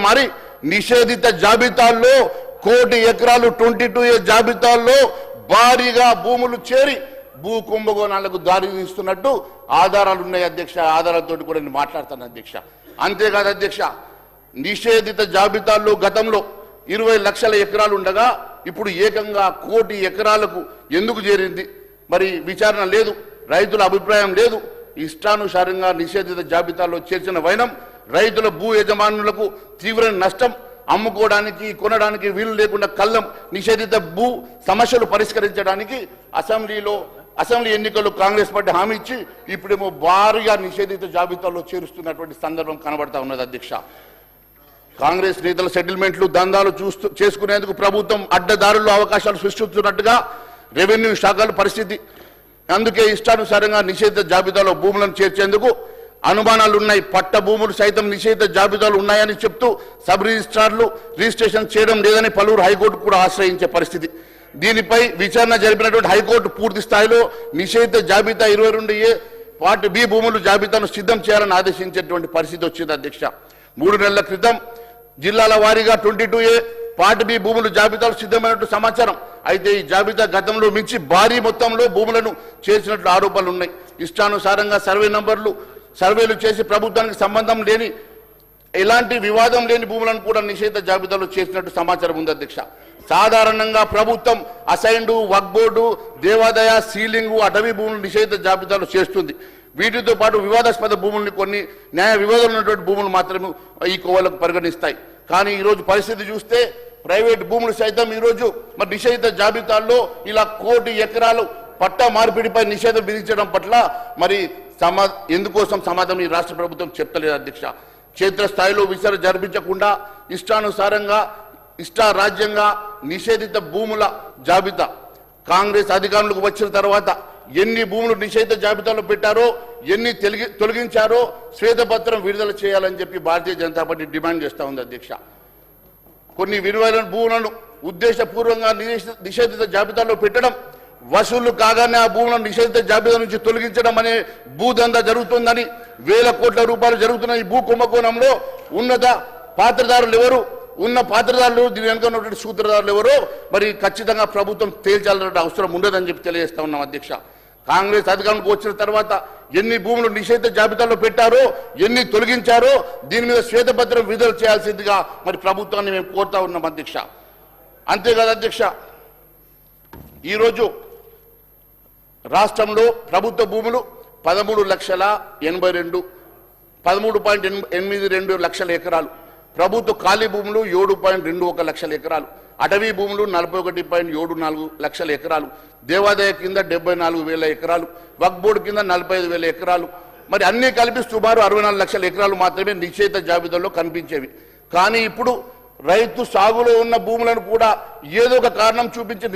మరి నిషేధిత జాబితాల్లో 1 కోటి ఎకరాలు 22A జాబితాల్లో భారీగా భూములు చేరి భూ కుంభకోణాలకు దారి తీస్తున్నట్టు ఆధారాలు ఉన్నాయి అధ్యక్ష. ఆధారాలతో కూడా నేను మాట్లాడతాను అధ్యక్ష. అంతేకాదు అధ్యక్ష, నిషేధిత జాబితాల్లో గతంలో 20 లక్షల ఎకరాలు ఉండగా ఇప్పుడు ఏకంగా 1 కోటి ఎకరాలకు ఎందుకు చేరింది? మరి విచారణ లేదు, రైతుల అభిప్రాయం లేదు. ఇష్టానుసారంగా నిషేధిత జాబితాలో చేర్చిన వైనం రైతుల భూ యజమానులకు తీవ్ర నష్టం, అమ్ముకోవడానికి కొనడానికి వీలు లేకుండా కళ్ళం. నిషేధిత భూ సమస్యలు పరిష్కరించడానికి అసెంబ్లీ ఎన్నికల్లో కాంగ్రెస్ పార్టీ హామీ ఇచ్చి ఇప్పుడేమో భారీగా నిషేధిత జాబితాలో చేరుస్తున్నటువంటి సందర్భం కనబడతా ఉన్నది అధ్యక్ష. కాంగ్రెస్ నేతల సెటిల్మెంట్లు దందాలు చేసుకునేందుకు ప్రభుత్వం అడ్డదారుల్లో అవకాశాలు సృష్టిస్తున్నట్టుగా రెవెన్యూ శాఖల పరిస్థితి. అందుకే ఇష్టానుసారంగా నిషేధిత జాబితాలో భూములను చేర్చేందుకు అనుమానాలున్నాయి. పట్ట భూములు సైతం నిషేధిత జాబితాలు ఉన్నాయని చెప్తూ సబ్ రిజిస్ట్రార్లు రిజిస్ట్రేషన్ చేయడం లేదని పలువురు హైకోర్టు కూడా ఆశ్రయించే పరిస్థితి. దీనిపై విచారణ జరిపినటువంటి హైకోర్టు పూర్తి స్థాయిలో నిషేధిత జాబితా 22A పార్ట్ B భూములు జాబితాను సిద్ధం చేయాలని ఆదేశించేటువంటి పరిస్థితి వచ్చింది అధ్యక్ష. 3 నెలల క్రితం జిల్లాల వారీగా 22A పార్ట్ B భూములు జాబితాలు సిద్ధమైనట్టు సమాచారం. అయితే ఈ జాబితా గతంలో మించి భారీ మొత్తంలో భూములను చేసినట్లు ఆరోపణలు ఉన్నాయి. ఇష్టానుసారంగా సర్వేలు చేసి ప్రభుత్వానికి సంబంధం లేని ఎలాంటి వివాదం లేని భూములను కూడా నిషేధిత జాబితాలో చేసినట్టు సమాచారం ఉంది అధ్యక్ష. సాధారణంగా ప్రభుత్వం అసైన్డ్, వక్ఫ్ బోర్డు, దేవాదాయ, సీలింగు, అటవీ భూములు నిషేధిత జాబితాలో చేస్తుంది. వీటితో పాటు వివాదాస్పద భూముల్ని, కొన్ని న్యాయ వివాదాలు ఉన్నటువంటి భూములు మాత్రమే ఈ కోవలకు పరిగణిస్తాయి. కానీ ఈరోజు పరిస్థితి చూస్తే ప్రైవేట్ భూములు సైతం ఈరోజు మరి నిషేధిత జాబితాల్లో ఇలా 1 కోటి ఎకరాలు పట్టా మార్పిడిపై నిషేధం విధించడం పట్ల మరి ఎందుకోసం సమాధానం ఈ రాష్ట్ర ప్రభుత్వం చెప్తలేదు అధ్యక్ష. క్షేత్రస్థాయిలో విచారణ జరిపించకుండా ఇష్టానుసారంగా ఇష్టారాజ్యంగా నిషేధిత భూముల జాబితా కాంగ్రెస్ అధికారంలోకి వచ్చిన తర్వాత ఎన్ని భూములు నిషేధిత జాబితాలో పెట్టారో, ఎన్ని తొలగించారో శ్వేతపత్రం విడుదల చేయాలని చెప్పి భారతీయ జనతా పార్టీ డిమాండ్ చేస్తూ ఉంది అధ్యక్ష. కొన్ని విలువైన భూములను ఉద్దేశపూర్వకంగా నిషేధిత జాబితాలో పెట్టడం, వసూళ్లు కాగానే ఆ భూములను నిషేధిత జాబితా నుంచి తొలగించడం అనే భూదందా జరుగుతుందని, వేల కోట్ల రూపాయలు జరుగుతున్న ఈ భూ కుంభకోణంలో ఉన్నత పాత్రదారులు ఎవరు, ఉన్న పాత్రదారులు, దీని వెనుక ఉన్నటువంటి సూత్రధారులు ఎవరో మరి ఖచ్చితంగా ప్రభుత్వం తేల్చాలన్న అవసరం ఉండదని చెప్పి తెలియజేస్తా ఉన్నాం అధ్యక్ష. కాంగ్రెస్ అధికారంలోకి వచ్చిన తర్వాత ఎన్ని భూములు నిషేధిత జాబితాలో పెట్టారో, ఎన్ని తొలగించారో దీని మీద శ్వేతపత్రం విడుదల చేయాల్సిందిగా మరి ప్రభుత్వాన్ని మేము కోరుతా ఉన్నాం అధ్యక్ష. అంతేకాదు అధ్యక్ష, ఈరోజు రాష్ట్రంలో ప్రభుత్వ భూములు 13,82 లక్షల ఎకరాలు, ప్రభుత్వ ఖాళీ భూములు 7.21 లక్షల ఎకరాలు, అటవీ భూములు 41.74 లక్షల ఎకరాలు, దేవాదాయ కింద 74,000 ఎకరాలు, వక్ఫ్ బోర్డు కింద 45,000 ఎకరాలు, మరి అన్నీ కలిపి సుమారు 64 లక్షల ఎకరాలు మాత్రమే నిషేధిత జాబితాలో కనిపించేవి. కానీ ఇప్పుడు రైతు సాగులో ఉన్న భూములను కూడా ఏదో ఒక కారణం చూపించి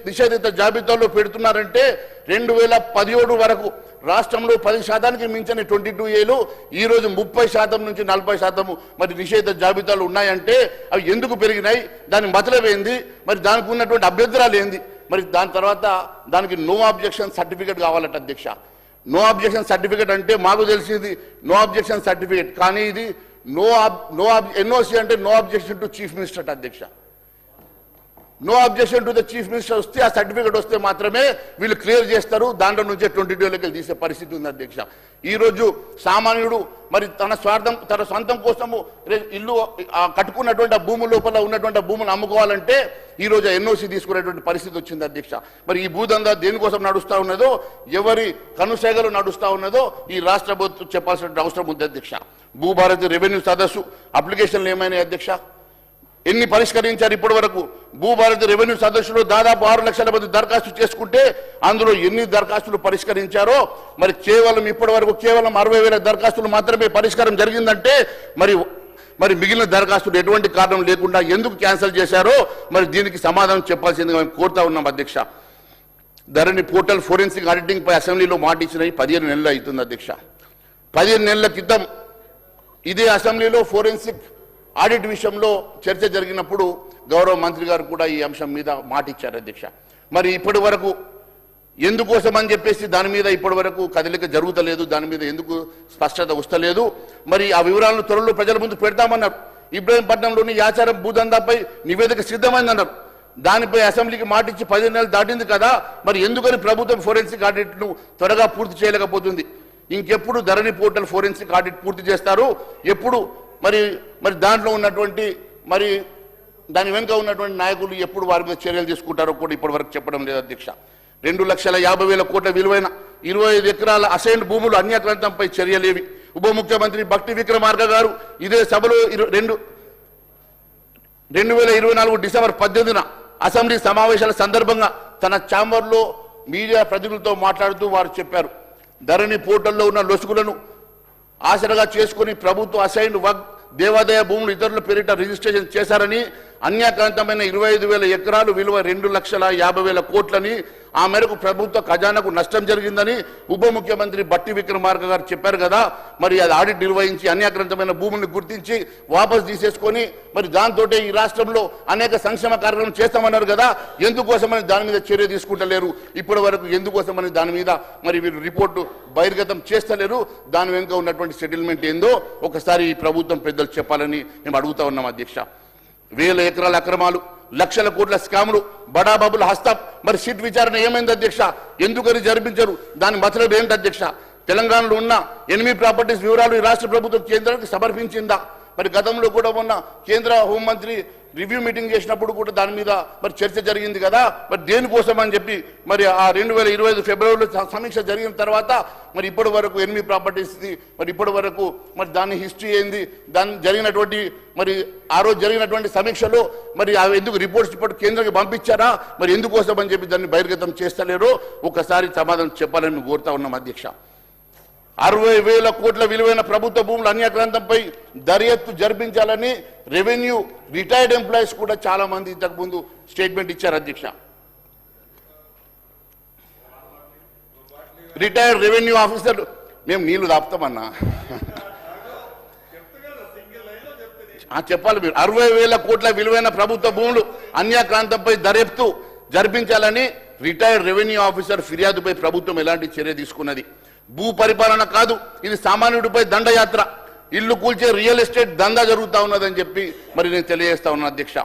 నిషేధిత జాబితాలో పెడుతున్నారంటే 2017 వరకు రాష్ట్రంలో 10% మించిన 22Aలు ఈరోజు 30% నుంచి 40% మరి నిషేధిత జాబితాలు ఉన్నాయంటే అవి ఎందుకు పెరిగినాయి, దాని మతలబ్ ఏంది, మరి దానికి ఉన్నటువంటి అభ్యంతరాలు ఏంది? మరి దాని తర్వాత దానికి నో అబ్జెక్షన్ సర్టిఫికేట్ కావాలట అధ్యక్ష. నో అబ్జెక్షన్ సర్టిఫికేట్ అంటే మాకు తెలిసింది నో అబ్జెక్షన్ సర్టిఫికేట్, కానీ ఇది NOC అంటే no objection to chief minister అధ్యక్ష. No objection to the chief minister వస్తే, ఆ సర్టిఫికేట్ వస్తే మాత్రమే వీళ్ళు క్లియర్ చేస్తారు. దాంట్లో నుంచే 22 తీసే పరిస్థితి ఉంది అధ్యక్ష. ఈరోజు సామాన్యుడు మరి తన సొంతం కోసము ఇల్లు కట్టుకున్నటువంటి భూముల లోపల ఉన్నటువంటి భూములు అమ్ముకోవాలంటే ఈరోజు NOC తీసుకునేటువంటి పరిస్థితి వచ్చింది అధ్యక్ష. మరి ఈ భూదందా దేనికోసం నడుస్తూ ఉన్నదో, ఎవరి కనుసేగలు నడుస్తూ ఉన్నదో ఈ రాష్ట్ర ప్రభుత్వం చెప్పాల్సిన అవసరం ఉంది అధ్యక్ష. భూభారతి రెవెన్యూ సదస్సు అప్లికేషన్లు ఏమైనాయి అధ్యక్ష? ఎన్ని పరిష్కరించారు ఇప్పటి వరకు? భూభారతి రెవెన్యూ సదస్సులో దాదాపు 6 లక్షల మంది దరఖాస్తు చేసుకుంటే అందులో ఎన్ని దరఖాస్తులు పరిష్కరించారో, మరి కేవలం ఇప్పటి వరకు కేవలం 60,000 దరఖాస్తులు మాత్రమే పరిష్కారం జరిగిందంటే మరి మిగిలిన దరఖాస్తులు ఎటువంటి కారణం లేకుండా ఎందుకు క్యాన్సిల్ చేశారో మరి దీనికి సమాధానం చెప్పాల్సిందిగా మేము కోరుతా ఉన్నాం అధ్యక్ష. ధరణి పోర్టల్ ఫోరెన్సిక్ ఆడిటింగ్ పై అసెంబ్లీలో మాట ఇచ్చినవి 15 నెలలు అవుతుంది అధ్యక్ష. 15 నెలల క్రితం ఇదే అసెంబ్లీలో ఫోరెన్సిక్ ఆడిట్ విషయంలో చర్చ జరిగినప్పుడు గౌరవ మంత్రి గారు కూడా ఈ అంశం మీద మాట ఇచ్చారు అధ్యక్ష. మరి ఇప్పటి వరకు ఎందుకోసం అని చెప్పేసి దాని మీద ఇప్పటి వరకు కదలిక జరుగుతలేదు, దాని మీద ఎందుకు స్పష్టత వస్తలేదు? మరి ఆ వివరాలను త్వరలో ప్రజల ముందు పెడతామన్నారు. ఇబ్రహీంపట్నంలోని యాచారం భూదందాపై నివేదిక సిద్ధమైందన్నారు. దానిపై అసెంబ్లీకి మాటిచ్చి 10 నెలలు దాటింది కదా, మరి ఎందుకని ప్రభుత్వం ఫోరెన్సిక్ ఆడిట్ను త్వరగా పూర్తి చేయలేకపోతుంది? ఇంకెప్పుడు ధరణి పోర్టల్ ఫోరెన్సిక్ ఆడిట్ పూర్తి చేస్తారు? ఎప్పుడు మరి దాంట్లో ఉన్నటువంటి మరి దాని వెనుక ఉన్నటువంటి నాయకులు ఎప్పుడు వారి మీద చర్యలు తీసుకుంటారో కూడా ఇప్పటి వరకు చెప్పడం లేదు అధ్యక్ష. 2,50,000 కోట్ల విలువైన 25 ఎకరాల అసైన్డ్ భూములు అన్యాక్రాంతంపై చర్యలేవి? ఉప ముఖ్యమంత్రి భట్టి విక్రమార్క గారు ఇదే సభలో 2024 డిసెంబర్ 18న అసెంబ్లీ సమావేశాల సందర్భంగా తన ఛాంబర్లో మీడియా ప్రతినిధులతో మాట్లాడుతూ వారు చెప్పారు, ధరణి పోర్టల్లో ఉన్న లొసుగులను ఆసరగా చేసుకుని ప్రభుత్వ అసైన్డ్ దేవాదాయ భూములు ఇతరుల పేరిట రిజిస్ట్రేషన్ చేశారని, అన్యాక్రాంతమైన 25,000 ఎకరాలు విలువ 2,50,000 కోట్లని, ఆ మేరకు ప్రభుత్వ ఖజానాకు నష్టం జరిగిందని ఉప ముఖ్యమంత్రి భట్టి విక్రమార్క గారు చెప్పారు కదా. మరి అది ఆడిట్ నిర్వహించి అన్యాక్రాంతమైన భూముల్ని గుర్తించి వాపసు తీసేసుకొని మరి దాంతో ఈ రాష్ట్రంలో అనేక సంక్షేమ కార్యక్రమం చేస్తామన్నారు కదా, ఎందుకోసమని దాని మీద చర్య తీసుకుంటలేరు? ఇప్పటి వరకు ఎందుకోసమని దాని మీద మరి వీరు రిపోర్టు బహిర్గతం చేస్తలేరు? దాని వెనుక ఉన్నటువంటి సెటిల్మెంట్ ఏందో ఒకసారి ఈ ప్రభుత్వం పెద్దలు చెప్పాలని మేము అడుగుతా ఉన్నాం అధ్యక్ష. 1,000 ఎకరాల అక్రమాలు, లక్షల కోట్ల స్కాములు, బడాబాబుల హస్తం, మరి సిట్ విచారణ ఏమైంది అధ్యక్ష? ఎందుకని జరిపించరు? దాని మతలబు ఏంటి అధ్యక్ష? తెలంగాణలో ఉన్న 8 ప్రాపర్టీస్ వివరాలు ఈ రాష్ట్ర ప్రభుత్వం కేంద్రానికి సమర్పించిందా? మరి గతంలో కూడా ఉన్న కేంద్ర హోంమంత్రి రివ్యూ మీటింగ్ చేసినప్పుడు కూడా దాని మీద మరి చర్చ జరిగింది కదా. మరి దేనికోసం అని చెప్పి మరి ఆ 2025 ఫిబ్రవరిలో సమీక్ష జరిగిన తర్వాత మరి ఇప్పటి వరకు 8 ప్రాపర్టీస్ మరి ఇప్పటి వరకు మరి దాని హిస్టరీ ఏంది, దాని జరిగినటువంటి మరి ఆ రోజు జరిగినటువంటి సమీక్షలో మరి అవి ఎందుకు రిపోర్ట్స్ ఇప్పుడు కేంద్రానికి పంపించారా? మరి ఎందుకోసం అని చెప్పి దాన్ని బహిర్గతం చేస్తలేరో ఒకసారి సమాధానం చెప్పాలని మేము కోరుతా ఉన్నాం అధ్యక్ష. 60,000 కోట్ల విలువైన ప్రభుత్వ భూముల అన్యాక్రాంతంపై దర్యాప్తు జరిపించాలని రెవెన్యూ రిటైర్డ్ ఎంప్లాయీస్ కూడా చాలా మంది ఇంతకుముందు స్టేట్మెంట్ ఇచ్చారు అధ్యక్ష. రిటైర్డ్ రెవెన్యూ ఆఫీసర్ మేము నీళ్లు దాపుతామన్నా చెప్పాలి మీరు. 60,000 కోట్ల విలువైన ప్రభుత్వ భూములు అన్యాక్రాంతంపై దర్యాప్తు జరిపించాలని రిటైర్డ్ రెవెన్యూ ఆఫీసర్ ఫిర్యాదుపై ప్రభుత్వం ఎలాంటి చర్య తీసుకున్నది? భూ పరిపాలన కాదు, ఇది సామాన్యుడిపై దండయాత్ర, ఇల్లు కూల్చే రియల్ ఎస్టేట్ దందా జరుగుతూ ఉన్నదని చెప్పి మరి నేను తెలియజేస్తా ఉన్నాను అధ్యక్ష.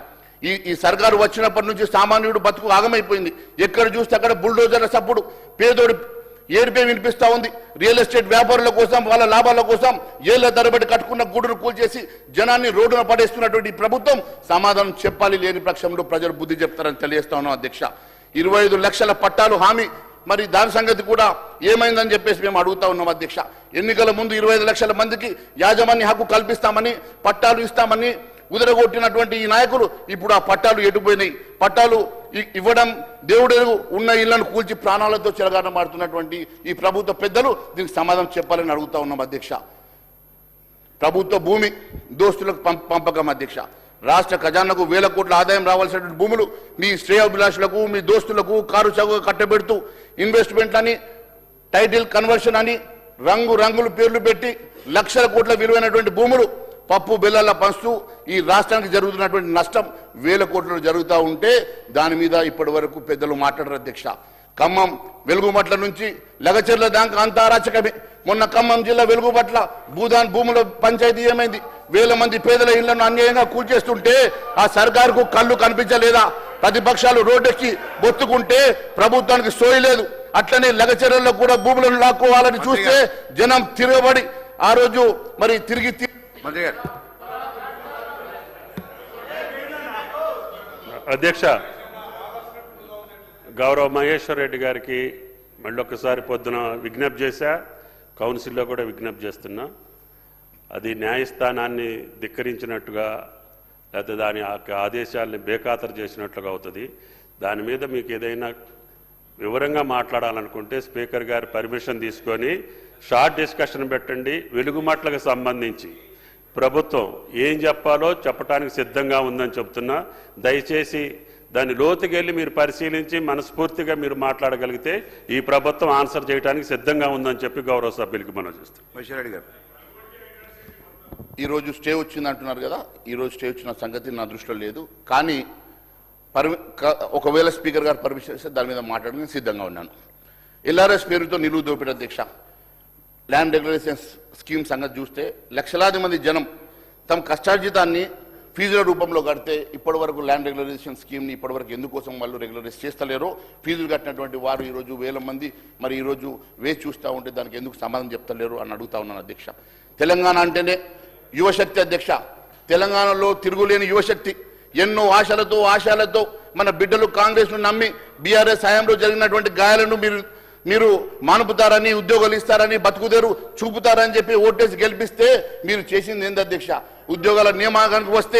ఈ సర్కారు వచ్చినప్పటి నుంచి సామాన్యుడు బతుకు ఆగమైపోయింది. ఎక్కడ చూస్తే అక్కడ బుల్డోజర్ల సప్పుడు, పేదోడి ఏడుపే వినిపిస్తూ ఉంది. రియల్ ఎస్టేట్ వ్యాపారుల కోసం, వాళ్ళ లాభాల కోసం ఏళ్ల తరబడి కట్టుకున్న గూడును కూల్చేసి జనాన్ని రోడ్డున పడేస్తున్నటువంటి ప్రభుత్వం సమాధానం చెప్పాలి. లేని పక్షంలో ప్రజలు బుద్ధి చెప్తారని తెలియజేస్తా ఉన్నాం అధ్యక్ష. 25 లక్షల పట్టాలు హామీ, మరి దాని సంగతి కూడా ఏమైందని చెప్పేసి మేము అడుగుతా ఉన్నాం అధ్యక్ష. ఎన్నికల ముందు 25 లక్షల మందికి యాజమాన్య హక్కు కల్పిస్తామని, పట్టాలు ఇస్తామని ఉదరగొట్టినటువంటి ఈ నాయకులు ఇప్పుడు ఆ పట్టాలు ఎటుపోయినాయి? పట్టాలు ఇవ్వడం దేవుడు ఉన్న ఇళ్లను కూల్చి ప్రాణాలతో చెలగాటం మాడుతున్నటువంటి ఈ ప్రభుత్వ పెద్దలు దీనికి సమాధానం చెప్పాలని అడుగుతా ఉన్నాం అధ్యక్ష. ప్రభుత్వ భూమి దోస్తులకు పంపకం అధ్యక్ష. రాష్ట్ర ఖజానాకు 1,000 కోట్ల ఆదాయం రావాల్సినటువంటి భూములు మీ శ్రేయోభిలాషులకు, మీ దోస్తులకు కారు చౌకగా కట్టబెడుతూ ఇన్వెస్ట్మెంట్లని, టైటిల్ కన్వర్షన్ అని రంగులు పేర్లు పెట్టి లక్షల కోట్ల విలువైనటువంటి భూములు పప్పు బెల్లాల పంచుతూ ఈ రాష్ట్రానికి జరుగుతున్నటువంటి నష్టం 1,000 కోట్లు జరుగుతూ ఉంటే దాని మీద ఇప్పటి వరకు పెద్దలు మాట్లాడరు అధ్యక్ష. ఖమ్మం వెలుగుమట్ల నుంచి లగచెర్ల దాకా అంతా అరాచకమే. మొన్న ఖమ్మం జిల్లా వెలుగుమట్ల భూముల పంచాయతీ ఏమైంది? 1,000 మంది పేదల ఇళ్లను అన్యాయంగా కూల్చేస్తుంటే ఆ సర్కారుకు కళ్ళు కనిపించలేదా? ప్రతిపక్షాలు రోడ్డెక్కి బొత్తుకుంటే ప్రభుత్వానికి సోయి లేదు. అట్లనే లగచెర్లలో కూడా భూములను లాక్కోవాలని చూస్తే జనం తిరగబడి ఆ రోజు మరి తిరిగి అధ్యక్ష గౌరవ మహేశ్వర్ రెడ్డి గారికి మళ్ళీ ఒక్కసారి పొద్దున విజ్ఞప్తి చేశా, కౌన్సిల్లో కూడా విజ్ఞప్తి చేస్తున్నా. అది న్యాయస్థానాన్ని ధిక్కరించినట్టుగా లేకపోతే దాని ఆదేశాలని బేఖాతరు చేసినట్లుగా అవుతుంది. దాని మీద మీకు ఏదైనా వివరంగా మాట్లాడాలనుకుంటే స్పీకర్ గారి పర్మిషన్ తీసుకొని షార్ట్ డిస్కషన్ పెట్టండి. వెలుగుమట్లకు సంబంధించి ప్రభుత్వం ఏం చెప్పాలో చెప్పడానికి సిద్ధంగా ఉందని చెప్తున్నా. దయచేసి దాని లోతుకెళ్ళి మీరు పరిశీలించి మనస్ఫూర్తిగా మీరు మాట్లాడగలిగితే ఈ ప్రభుత్వం ఆన్సర్ చేయడానికి సిద్ధంగా ఉందని చెప్పి గౌరవ సభ్యులకి మనం చేస్తాం. వైశ్వరెడ్డి గారు, ఈరోజు స్టే వచ్చింది అంటున్నారు కదా, ఈరోజు స్టే వచ్చిన సంగతి నా దృష్టిలో లేదు. కానీ ఒకవేళ స్పీకర్ గారు పర్మిషన్ ఇస్తే దాని మీద మాట్లాడడానికి సిద్ధంగా ఉన్నాను. ఎల్ఆర్ఎస్ పేరుతో నిలువు దోపిడీ అధ్యక్ష. ల్యాండ్ రెగ్యులేషన్ స్కీమ్ సంగతి చూస్తే లక్షలాది మంది జనం తమ కష్టార్జితాన్ని ఫీజుల రూపంలో కడితే ఇప్పటి వరకు ల్యాండ్ రెగ్యులరైజేషన్ స్కీమ్ని ఇప్పటివరకు ఎందుకోసం వాళ్ళు రెగ్యులరైజ్ చేస్తలేరో, ఫీజులు కట్టినటువంటి వారు ఈరోజు వేల మంది మరి ఈరోజు వేచి చూస్తూ ఉంటే దానికి ఎందుకు సమాధానం చెప్తలేరు అని అడుగుతా ఉన్నాను అధ్యక్ష. తెలంగాణ అంటేనే యువశక్తి అధ్యక్ష. తెలంగాణలో తిరుగులేని యువశక్తి. ఎన్నో ఆశాలతో మన బిడ్డలు కాంగ్రెస్ను నమ్మి బీఆర్ఎస్ హయాంలో జరిగినటువంటి గాయాలను మీరు మానుపుతారని, ఉద్యోగాలు ఇస్తారని, బతుకుదేరు చూపుతారని చెప్పి ఓటేసి గెలిపిస్తే మీరు చేసింది ఏంది అధ్యక్ష? ఉద్యోగాల నియామకానికి వస్తే